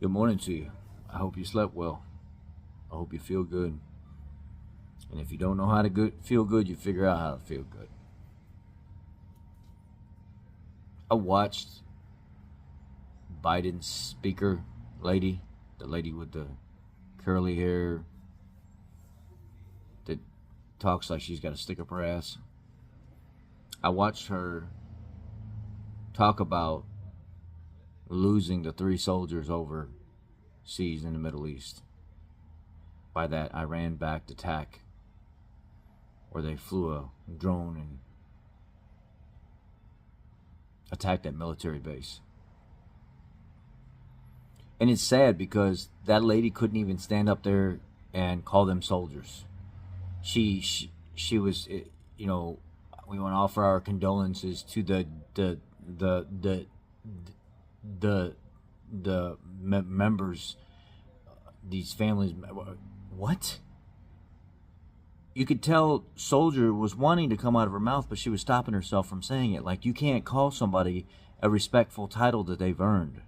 Good morning to you. I hope you slept well. I hope you feel good. And if you don't know how to feel good, you figure out how to feel good. I watched Biden's speaker lady, the lady with the curly hair that talks like she's got a stick up her ass. I watched her talk about losing the 3 soldiers overseas in the Middle East by that Iran-backed attack where they flew a drone and attacked that military base. And it's sad because that lady couldn't even stand up there and call them soldiers. She was, we want to offer our condolences to the members, these families. What? You could tell soldier was wanting to come out of her mouth, but she was stopping herself from saying it. Like, you can't call somebody a respectful title that they've earned,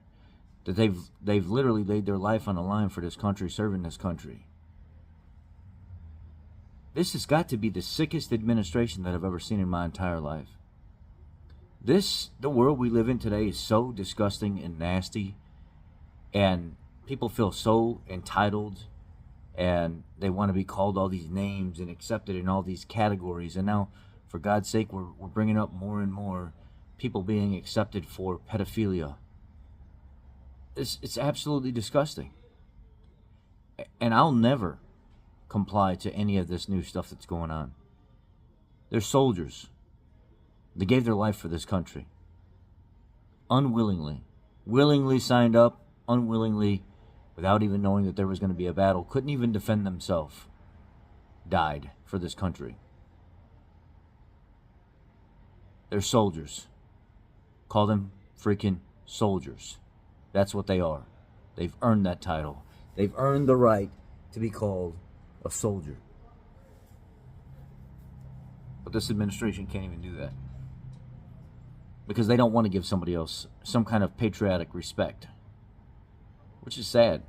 that they've literally laid their life on the line for this country, serving this country. This has got to be the sickest administration that I've ever seen in my entire life. The world we live in today is so disgusting and nasty, and people feel so entitled, and they want to be called all these names and accepted in all these categories. And now, for God's sake, we're bringing up more and more people being accepted for pedophilia. It's absolutely disgusting. And I'll never comply to any of this new stuff that's going on. They're soldiers. They gave their life for this country. Unwillingly. Willingly signed up, unwillingly, without even knowing that there was going to be a battle. Couldn't even defend themselves. Died for this country. They're soldiers. Call them freaking soldiers. That's what they are. They've earned that title. They've earned the right to be called a soldier. But this administration can't even do that, because they don't want to give somebody else some kind of patriotic respect, which is sad.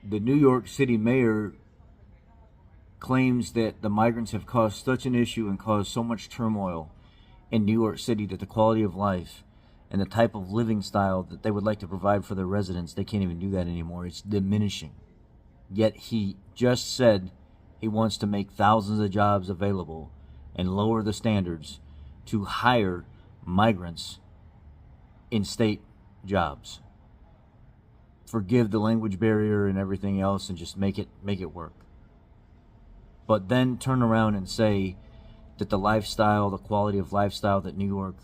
The New York City mayor claims that the migrants have caused such an issue and caused so much turmoil in New York City that the quality of life and the type of living style that they would like to provide for their residents, they can't even do that anymore. It's diminishing. Yet he just said he wants to make thousands of jobs available and lower the standards to hire migrants in state jobs. Forgive the language barrier and everything else and just make it work. But then turn around and say that the lifestyle, the quality of lifestyle that New York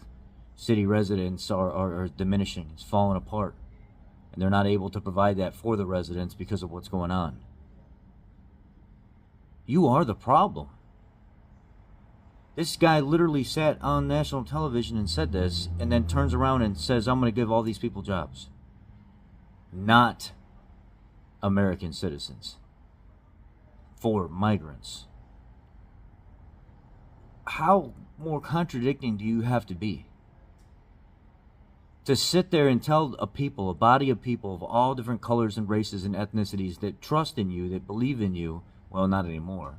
City residents are diminishing. It's falling apart. And they're not able to provide that for the residents because of what's going on. You are the problem. This guy literally sat on national television and said this, and then turns around and says, I'm going to give all these people jobs. Not American citizens. For migrants. How more contradicting do you have to be? To sit there and tell a body of people of all different colors and races and ethnicities that trust in you, that believe in you, well, not anymore,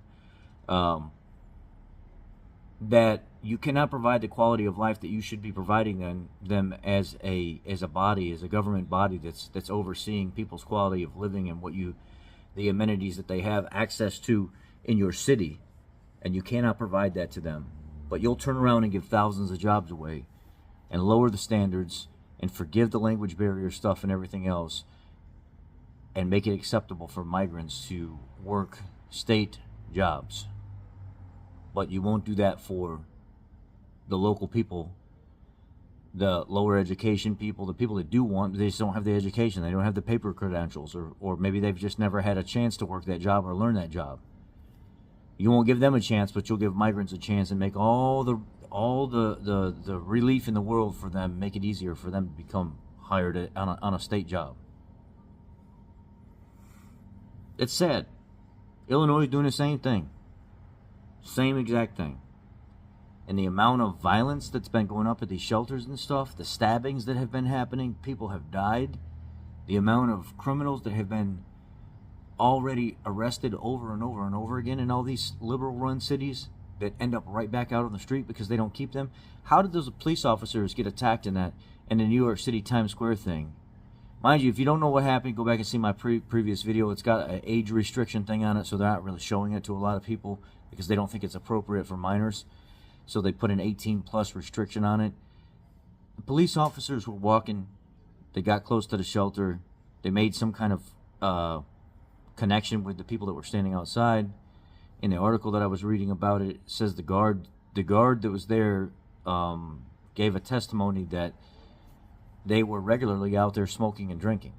that you cannot provide the quality of life that you should be providing them as a body, as a government body that's overseeing people's quality of living and the amenities that they have access to in your city, and you cannot provide that to them. But you'll turn around and give thousands of jobs away and lower the standards and forgive the language barrier stuff and everything else and make it acceptable for migrants to work state jobs. But you won't do that for the local people, the lower education people, the people that do want, they just don't have the education, they don't have the paper credentials, or maybe they've just never had a chance to work that job or learn that job. You won't give them a chance, but you'll give migrants a chance and make all the relief in the world for them, make it easier for them to become hired on a state job. It's sad. Illinois is doing the same thing. Same exact thing. and the amount of violence that's been going up at these shelters and stuff, the stabbings that have been happening, people have died, the amount of criminals that have been already arrested over and over and over again in all these liberal run cities that end up right back out on the street because they don't keep them. How did those police officers get attacked in the New York City Times Square thing? Mind you, if you don't know what happened, go back and see my previous video. It's got an age restriction thing on it, so they're not really showing it to a lot of people because they don't think it's appropriate for minors. So they put an 18+ restriction on it. The police officers were walking. They got close to the shelter. They made some kind of connection with the people that were standing outside. In the article that I was reading about it, it says the guard that was there gave a testimony that they were regularly out there smoking and drinking.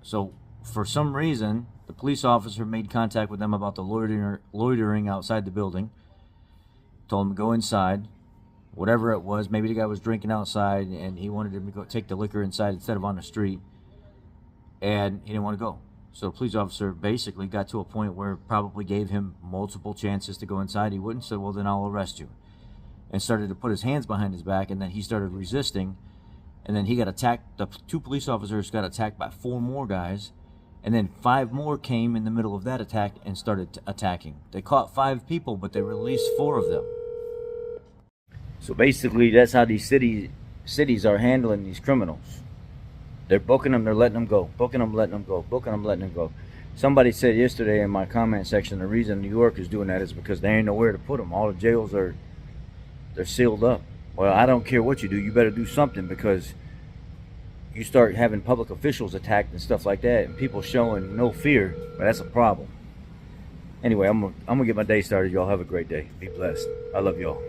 So for some reason, the police officer made contact with them about the loitering outside the building, told them to go inside, whatever it was. Maybe the guy was drinking outside and he wanted him to go take the liquor inside instead of on the street, and he didn't want to go. So the police officer basically got to a point where probably gave him multiple chances to go inside. He wouldn't, so well, then I'll arrest you. And started to put his hands behind his back, and then he started resisting. And then he got attacked. The 2 police officers got attacked by 4 more guys. And then 5 more came in the middle of that attack and started attacking. They caught 5 people, but they released 4 of them. So basically, that's how these cities are handling these criminals. They're booking them, they're letting them go. Booking them, letting them go. Booking them, letting them go. Somebody said yesterday in my comment section, the reason New York is doing that is because they ain't nowhere to put them. All the jails they're sealed up. Well, I don't care what you do. You better do something, because you start having public officials attacked and stuff like that, and people showing no fear. Well, that's a problem. Anyway, I'm gonna get my day started. Y'all have a great day. Be blessed. I love y'all.